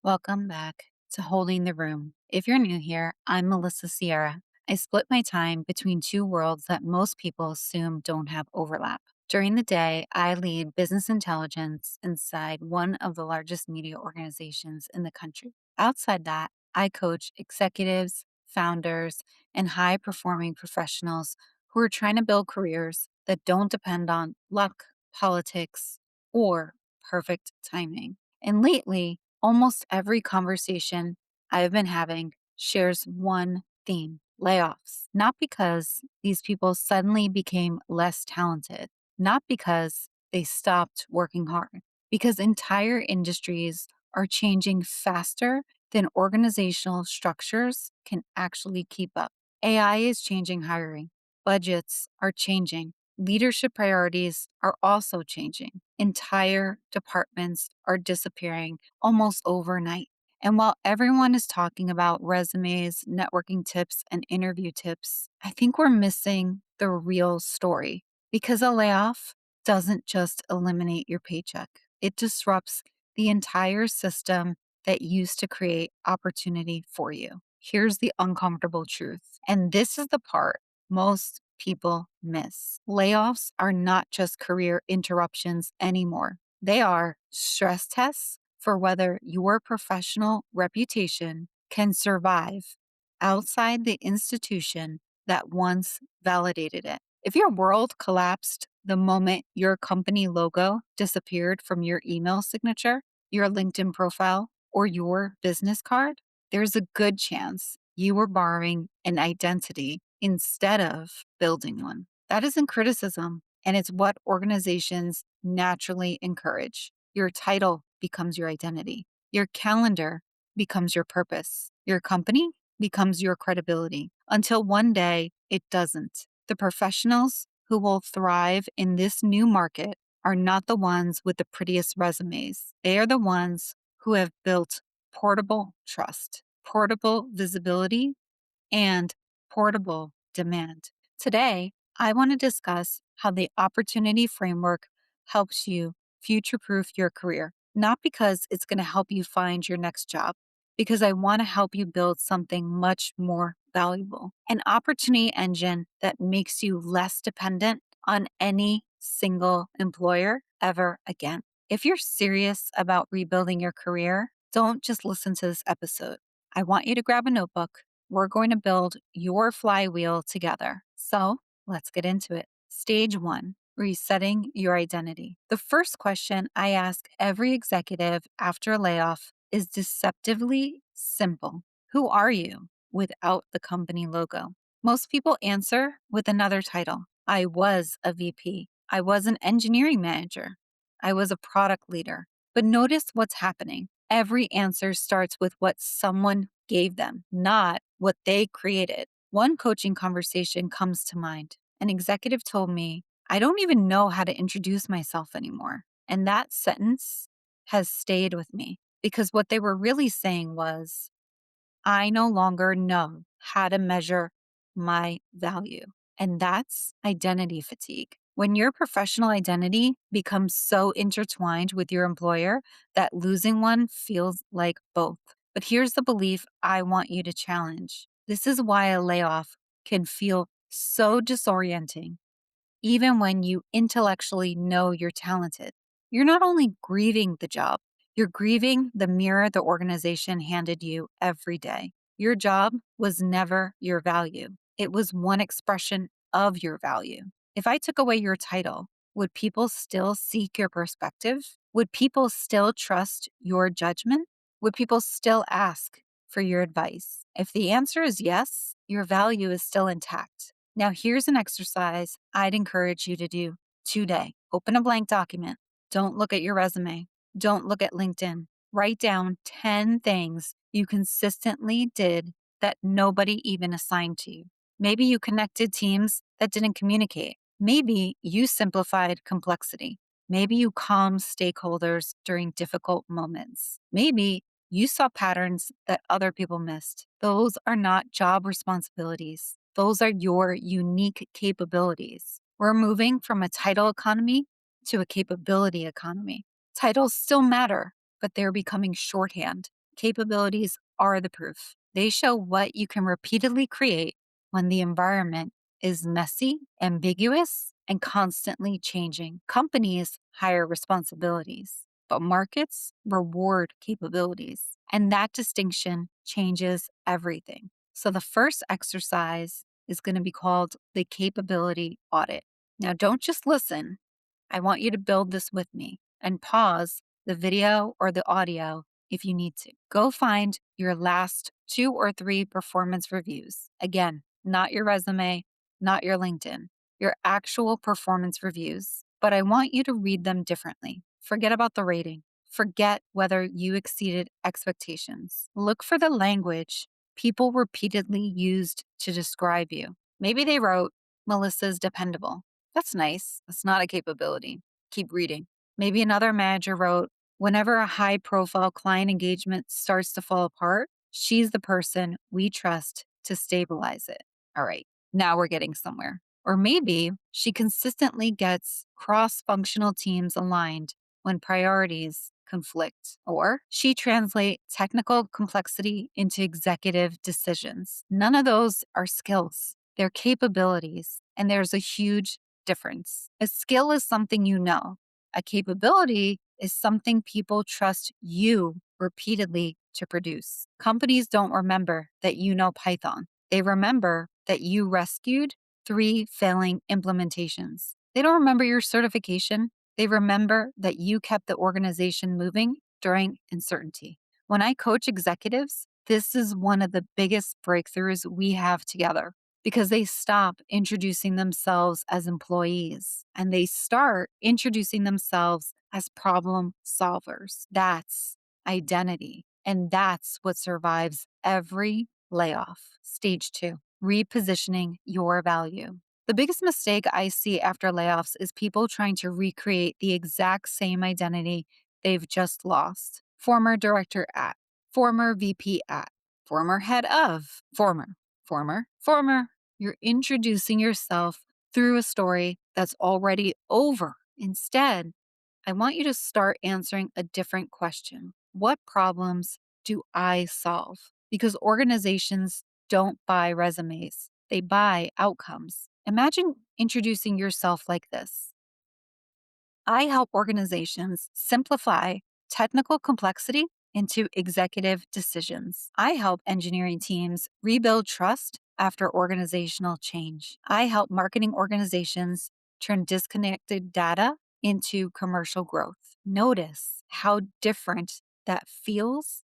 Welcome back to Holding the Room. If you're new here, I'm Melissa Sierra. I split my time between two worlds that most people assume don't have overlap. During the day, I lead business intelligence inside one of the largest media organizations in the country. Outside that, I coach executives, founders, and high performing professionals who are trying to build careers that don't depend on luck, politics, or perfect timing. And lately, almost every conversation I've been having shares one theme: layoffs. Not because these people suddenly became less talented, not because they stopped working hard, because entire industries are changing faster than organizational structures can actually keep up. AI is changing hiring, budgets are changing, leadership priorities are also changing. Entire departments are disappearing almost overnight. And while everyone is talking about resumes, networking tips, and interview tips, I think we're missing the real story because a layoff doesn't just eliminate your paycheck, it disrupts the entire system that used to create opportunity for you. Here's the uncomfortable truth. And this is the part most people miss. Layoffs are not just career interruptions anymore. They are stress tests for whether your professional reputation can survive outside the institution that once validated it. If your world collapsed the moment your company logo disappeared from your email signature, your LinkedIn profile, or your business card, there's a good chance you were borrowing an identity instead of building one. That isn't criticism, and it's what organizations naturally encourage. Your title becomes your identity, your calendar becomes your purpose, your company becomes your credibility until one day it doesn't. The professionals who will thrive in this new market are not the ones with the prettiest resumes. They are the ones who have built portable trust, portable visibility, and portable demand. Today, I want to discuss how the opportunity framework helps you future proof your career, not because it's going to help you find your next job, because I want to help you build something much more valuable, an opportunity engine that makes you less dependent on any single employer ever again. If you're serious about rebuilding your career, don't just listen to this episode. I want you to grab a notebook. We're going to build your flywheel together. So let's get into it. Stage one: resetting your identity. The first question I ask every executive after a layoff is deceptively simple: who are you without the company logo? Most people answer with another title. I was a VP. I was an engineering manager. I was a product leader. But notice what's happening. Every answer starts with what someone gave them, not what they created. One coaching conversation comes to mind. An executive told me, I don't even know how to introduce myself anymore. And that sentence has stayed with me because what they were really saying was, I no longer know how to measure my value. And that's identity fatigue. When your professional identity becomes so intertwined with your employer that losing one feels like both. But here's the belief I want you to challenge. This is why a layoff can feel so disorienting, even when you intellectually know you're talented. You're not only grieving the job, you're grieving the mirror the organization handed you every day. Your job was never your value, it was one expression of your value. If I took away your title, would people still seek your perspective? Would people still trust your judgment? Would people still ask for your advice? If the answer is yes, your value is still intact. Now, here's an exercise I'd encourage you to do today. Open a blank document. Don't look at your resume. Don't look at LinkedIn. Write down 10 things you consistently did that nobody even assigned to you. Maybe you connected teams that didn't communicate. Maybe you simplified complexity. Maybe you calmed stakeholders during difficult moments. Maybe you saw patterns that other people missed. Those are not job responsibilities. Those are your unique capabilities. We're moving from a title economy to a capability economy. Titles still matter, but they're becoming shorthand. Capabilities are the proof. They show what you can repeatedly create when the environment is messy, ambiguous, and constantly changing. Companies hire responsibilities, but markets reward capabilities. And that distinction changes everything. So the first exercise is going to be called the Capability Audit. Now, don't just listen. I want you to build this with me and pause the video or the audio if you need to. Go find your last 2 or 3 performance reviews. Again, not your resume, not your LinkedIn, your actual performance reviews. But I want you to read them differently. Forget about the rating. Forget whether you exceeded expectations. Look for the language people repeatedly used to describe you. Maybe they wrote, Melissa's dependable. That's nice. That's not a capability. Keep reading. Maybe another manager wrote, whenever a high profile client engagement starts to fall apart, she's the person we trust to stabilize it. All right, now we're getting somewhere. Or maybe she consistently gets cross functional teams aligned when priorities conflict. Or she translates technical complexity into executive decisions. None of those are skills, they're capabilities. And there's a huge difference. A skill is something you know. A capability is something people trust you repeatedly to produce. Companies don't remember that you know Python. They remember that you rescued 3 failing implementations. They don't remember your certification. They remember that you kept the organization moving during uncertainty. When I coach executives, this is one of the biggest breakthroughs we have together because they stop introducing themselves as employees and they start introducing themselves as problem solvers. That's identity. And that's what survives every layoff. Stage 2, repositioning your value. The biggest mistake I see after layoffs is people trying to recreate the exact same identity they've just lost. Former director at, former VP at, former head of, former. You're introducing yourself through a story that's already over. Instead, I want you to start answering a different question. What problems do I solve? Because organizations don't buy resumes, they buy outcomes. Imagine introducing yourself like this. I help organizations simplify technical complexity into executive decisions. I help engineering teams rebuild trust after organizational change. I help marketing organizations turn disconnected data into commercial growth. Notice how different that feels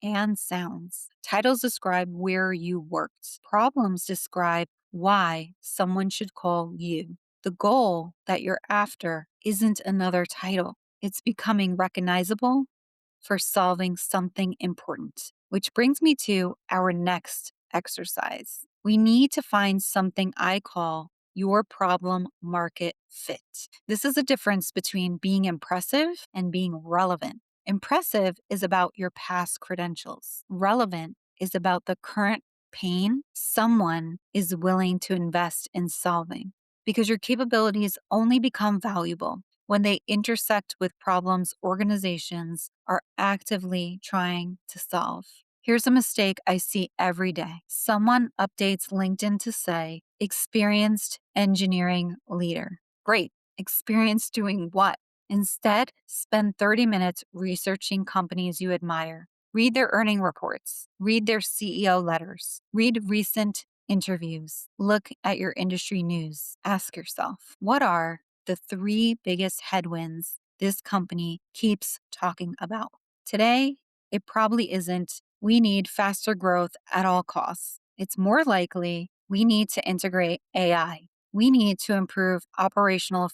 and sounds. Titles describe where you worked. Problems describe why someone should call you. The goal that you're after isn't another title. It's becoming recognizable for solving something important, which brings me to our next exercise. We need to find something I call your problem market fit. This is a difference between being impressive and being relevant. Impressive is about your past credentials. Relevant is about the current pain someone is willing to invest in solving. Because your capabilities only become valuable when they intersect with problems organizations are actively trying to solve. Here's a mistake I see every day. Someone updates LinkedIn to say, experienced engineering leader. Great. Experienced doing what? Instead, spend 30 minutes researching companies you admire. Read their earning reports, read their CEO letters, read recent interviews, look at your industry news. Ask yourself, what are the 3 biggest headwinds this company keeps talking about? Today, it probably isn't, we need faster growth at all costs. It's more likely we need to integrate AI. We need to improve operational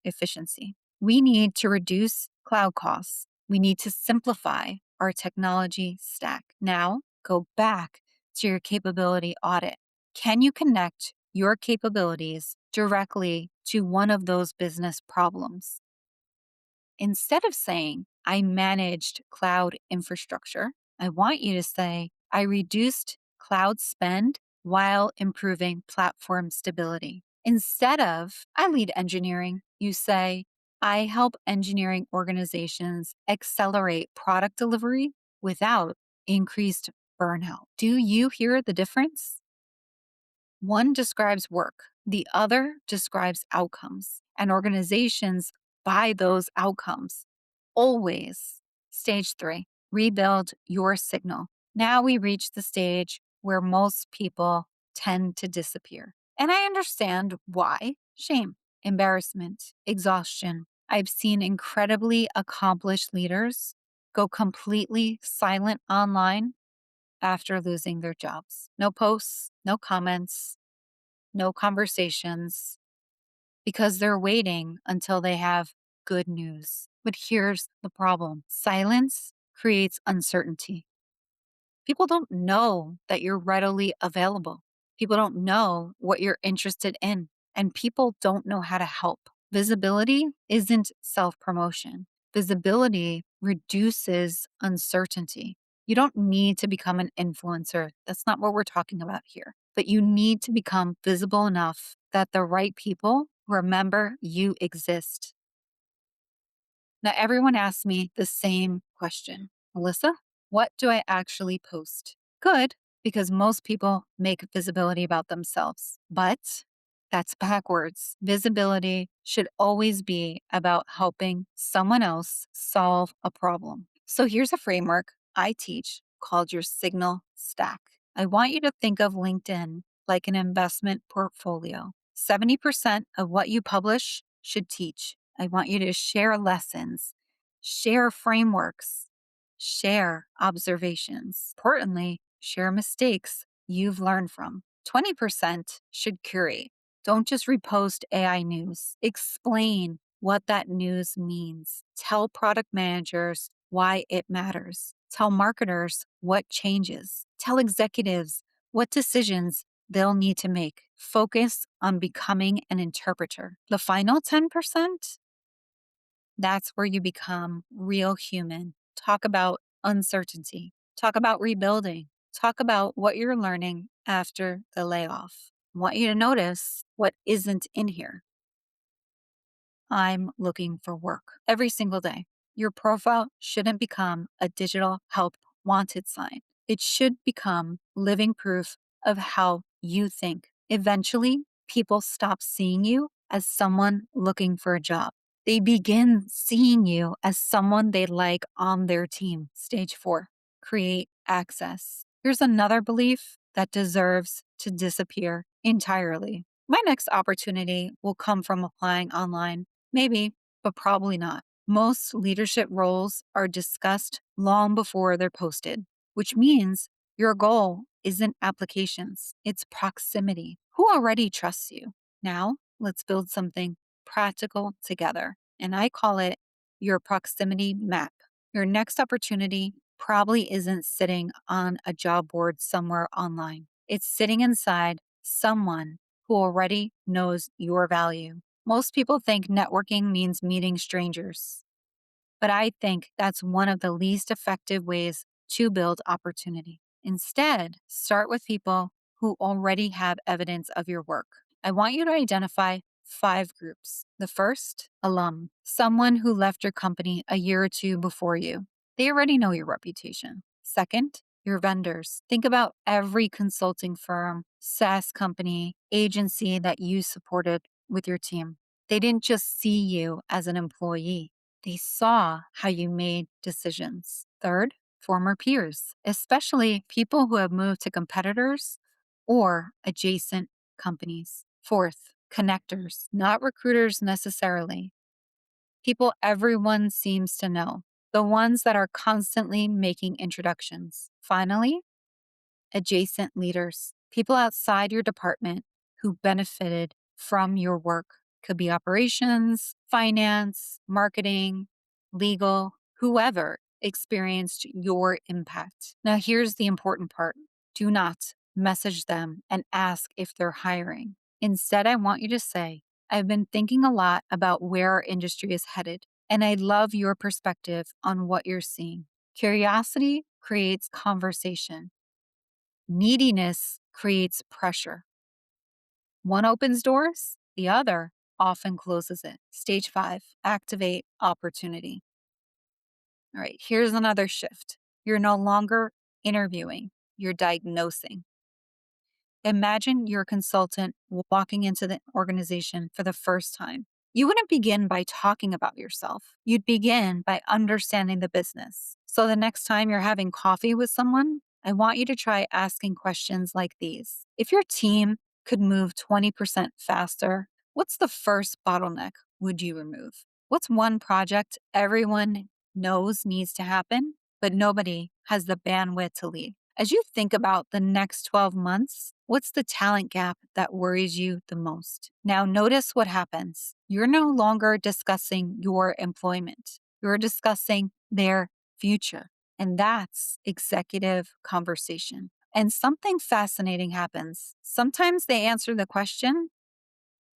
efficiency. We need to reduce cloud costs. We need to simplify our technology stack. Now, go back to your capability audit. Can you connect your capabilities directly to one of those business problems? Instead of saying, I managed cloud infrastructure, I want you to say, I reduced cloud spend while improving platform stability. Instead of, I lead engineering, you say, I help engineering organizations accelerate product delivery without increased burnout. Do you hear the difference? One describes work, the other describes outcomes, and organizations buy those outcomes. Always. Stage three, rebuild your signal. Now we reach the stage where most people tend to disappear. And I understand why: shame, embarrassment, exhaustion. I've seen incredibly accomplished leaders go completely silent online after losing their jobs. No posts, no comments, no conversations, because they're waiting until they have good news. But here's the problem: silence creates uncertainty. People don't know that you're readily available. People don't know what you're interested in, and people don't know how to help. Visibility isn't self promotion, visibility reduces uncertainty. You don't need to become an influencer. That's not what we're talking about here. But you need to become visible enough that the right people remember you exist. Now, everyone asks me the same question: Melissa, what do I actually post? Good, because most people make visibility about themselves. But that's backwards. Visibility should always be about helping someone else solve a problem. So here's a framework I teach called your signal stack. I want you to think of LinkedIn like an investment portfolio. 70% of what you publish should teach. I want you to share lessons, share frameworks, share observations. Importantly, share mistakes you've learned from. 20% should curate. Don't just repost AI news. Explain what that news means. Tell product managers why it matters. Tell marketers what changes. Tell executives what decisions they'll need to make. Focus on becoming an interpreter. The final 10%, that's where you become real human. Talk about uncertainty. Talk about rebuilding. Talk about what you're learning after the layoff. I want you to notice what isn't in here. I'm looking for work every single day. Your profile shouldn't become a digital help wanted sign. It should become living proof of how you think. Eventually, people stop seeing you as someone looking for a job. They begin seeing you as someone they like on their team. Stage four, create access. Here's another belief that deserves to disappear entirely. My next opportunity will come from applying online. Maybe, but probably not. Most leadership roles are discussed long before they're posted, which means your goal isn't applications, it's proximity. Who already trusts you? Now, let's build something practical together. And I call it your proximity map. Your next opportunity probably isn't sitting on a job board somewhere online, it's sitting inside someone who already knows your value. Most people think networking means meeting strangers, but I think that's one of the least effective ways to build opportunity. Instead, start with people who already have evidence of your work. I want you to identify 5 groups. The first, alum, someone who left your company a year or two before you. They already know your reputation. Second, your vendors. Think about every consulting firm, SaaS company, agency that you supported with your team. They didn't just see you as an employee, they saw how you made decisions. Third, former peers, especially people who have moved to competitors or adjacent companies. Fourth, connectors, not recruiters necessarily. People everyone seems to know, the ones that are constantly making introductions. Finally, adjacent leaders, people outside your department who benefited from your work. Could be operations, finance, marketing, legal, whoever experienced your impact. Now, here's the important part: do not message them and ask if they're hiring. Instead, I want you to say, I've been thinking a lot about where our industry is headed, and I love your perspective on what you're seeing. Curiosity creates conversation. Neediness creates pressure. One opens doors, the other often closes it. Stage 5, activate opportunity. All right, here's another shift. You're no longer interviewing, you're diagnosing. Imagine you're a consultant walking into the organization for the first time. You wouldn't begin by talking about yourself. You'd begin by understanding the business. So the next time you're having coffee with someone, I want you to try asking questions like these. If your team could move 20% faster, what's the first bottleneck would you remove? What's one project everyone knows needs to happen, but nobody has the bandwidth to lead? As you think about the next 12 months, what's the talent gap that worries you the most? Now, notice what happens. You're no longer discussing your employment, you're discussing their future. And that's executive conversation. And something fascinating happens. Sometimes they answer the question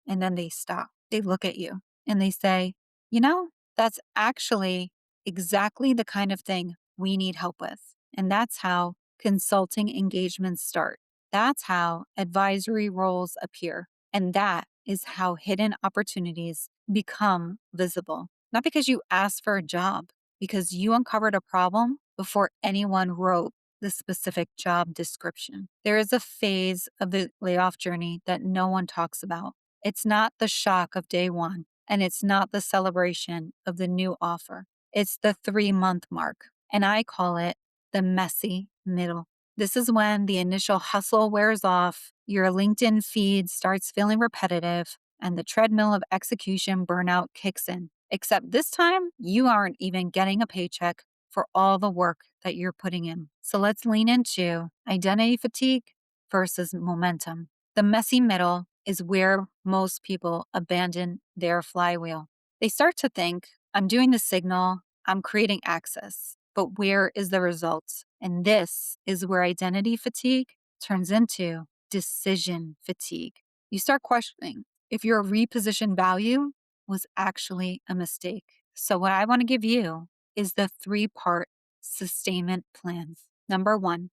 and then they stop. They look at you and they say, you know, that's actually exactly the kind of thing we need help with. And that's how consulting engagements start. That's how advisory roles appear. And that is how hidden opportunities become visible. Not because you asked for a job, because you uncovered a problem before anyone wrote the specific job description. There is a phase of the layoff journey that no one talks about. It's not the shock of day one, and it's not the celebration of the new offer. It's the 3-month mark, and I call it the messy middle. This is when the initial hustle wears off, your LinkedIn feed starts feeling repetitive, and the treadmill of execution burnout kicks in. Except this time, you aren't even getting a paycheck for all the work that you're putting in. So let's lean into identity fatigue versus momentum. The messy middle is where most people abandon their flywheel. They start to think, I'm doing the signal, I'm creating access, but where is the result? And this is where identity fatigue turns into decision fatigue. You start questioning if your repositioned value was actually a mistake. So, what I want to give you is the 3-part sustainment plan. Number 1,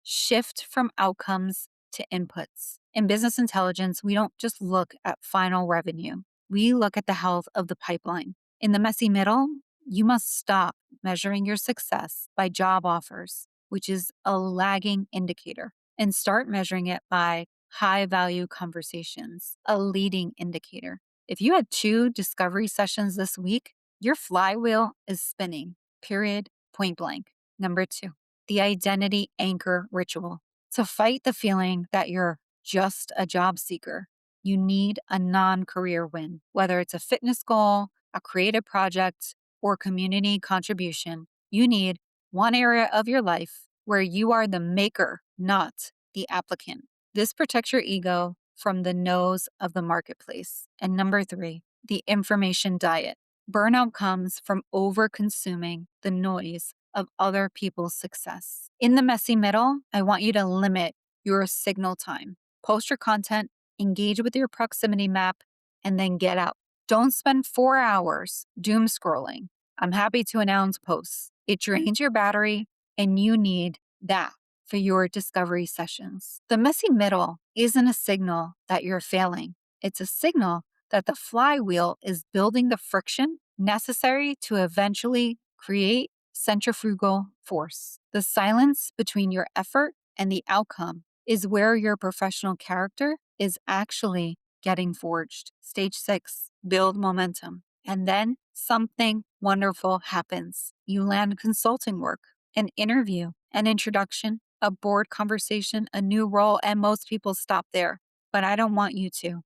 shift from outcomes to inputs. In business intelligence, we don't just look at final revenue, we look at the health of the pipeline. In the messy middle, you must stop measuring your success by job offers, which is a lagging indicator, and start measuring it by high value conversations, a leading indicator. If you had 2 discovery sessions this week, your flywheel is spinning, period, point blank. Number 2, the identity anchor ritual. To fight the feeling that you're just a job seeker, you need a non career win, whether it's a fitness goal, a creative project, or community contribution. You need one area of your life where you are the maker, not the applicant. This protects your ego from the nose of the marketplace. And number 3, the information diet. Burnout comes from over consuming the noise of other people's success. In the messy middle, I want you to limit your signal time. Post your content, engage with your proximity map, and then get out. Don't spend 4 hours doom scrolling. I'm happy to announce posts. It drains your battery, and you need that for your discovery sessions. The messy middle isn't a signal that you're failing, it's a signal that the flywheel is building the friction necessary to eventually create centrifugal force. The silence between your effort and the outcome is where your professional character is actually getting forged. Stage 6, build momentum. And then something wonderful happens. You land consulting work, an interview, an introduction, a board conversation, a new role, and most people stop there. But I don't want you to.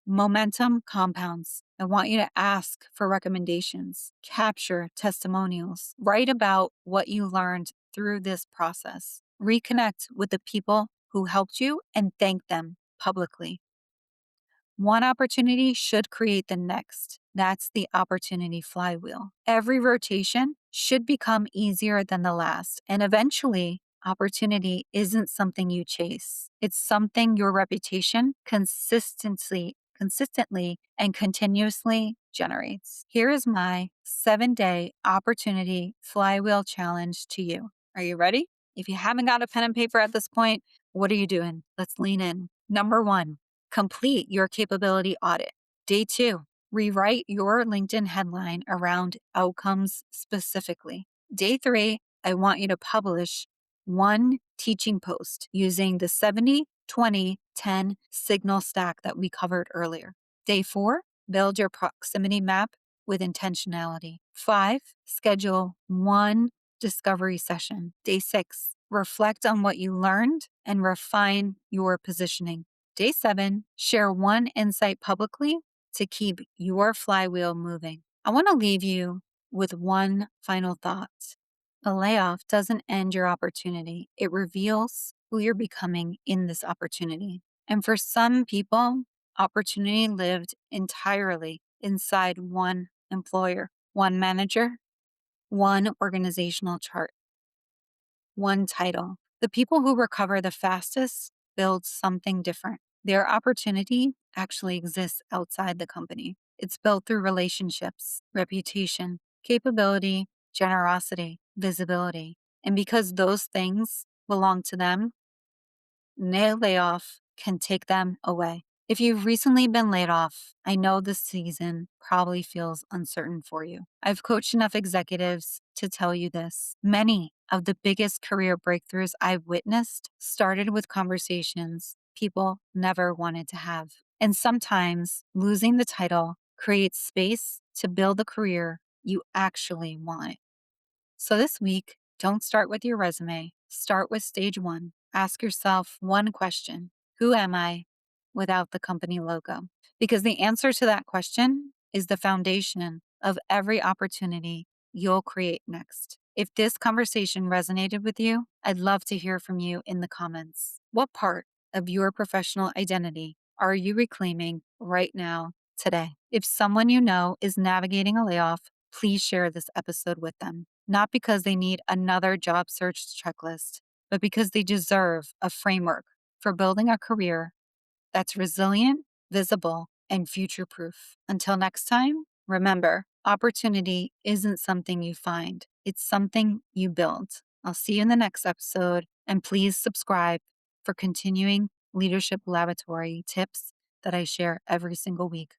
Momentum compounds. I want you to ask for recommendations, capture testimonials, write about what you learned through this process, reconnect with the people who helped you, and thank them publicly. One opportunity should create the next. That's the opportunity flywheel. Every rotation should become easier than the last. And eventually, opportunity isn't something you chase. It's something your reputation consistently and continuously generates. Here is my 7-day opportunity flywheel challenge to you. Are you ready? If you haven't got a pen and paper at this point, what are you doing? Let's lean in. Number 1, complete your capability audit. Day 2, rewrite your LinkedIn headline around outcomes specifically. Day 3, I want you to publish one teaching post using the 70-20-10 signal stack that we covered earlier. Day 4, build your proximity map with intentionality. 5, schedule one discovery session. Day 6, reflect on what you learned and refine your positioning. Day 7, share one insight publicly to keep your flywheel moving. I want to leave you with one final thought. A layoff doesn't end your opportunity, it reveals who you're becoming in this opportunity. And for some people, opportunity lived entirely inside one employer, one manager, one organizational chart, one title. The people who recover the fastest build something different. Their opportunity actually exists outside the company. It's built through relationships, reputation, capability, generosity, visibility. And because those things belong to them, no layoff can take them away. If you've recently been laid off, I know this season probably feels uncertain for you. I've coached enough executives to tell you this. Many of the biggest career breakthroughs I've witnessed started with conversations people never wanted to have. And sometimes losing the title creates space to build the career you actually want. So this week, don't start with your resume. Start with stage 1. Ask yourself one question: who am I without the company logo? Because the answer to that question is the foundation of every opportunity you'll create next. If this conversation resonated with you, I'd love to hear from you in the comments. What part of your professional identity are you reclaiming right now, today? If someone you know is navigating a layoff, please share this episode with them. Not because they need another job search checklist, but because they deserve a framework for building a career that's resilient, visible, and future proof. Until next time, remember, opportunity isn't something you find, it's something you build. I'll see you in the next episode, and please subscribe for continuing leadership laboratory tips that I share every single week.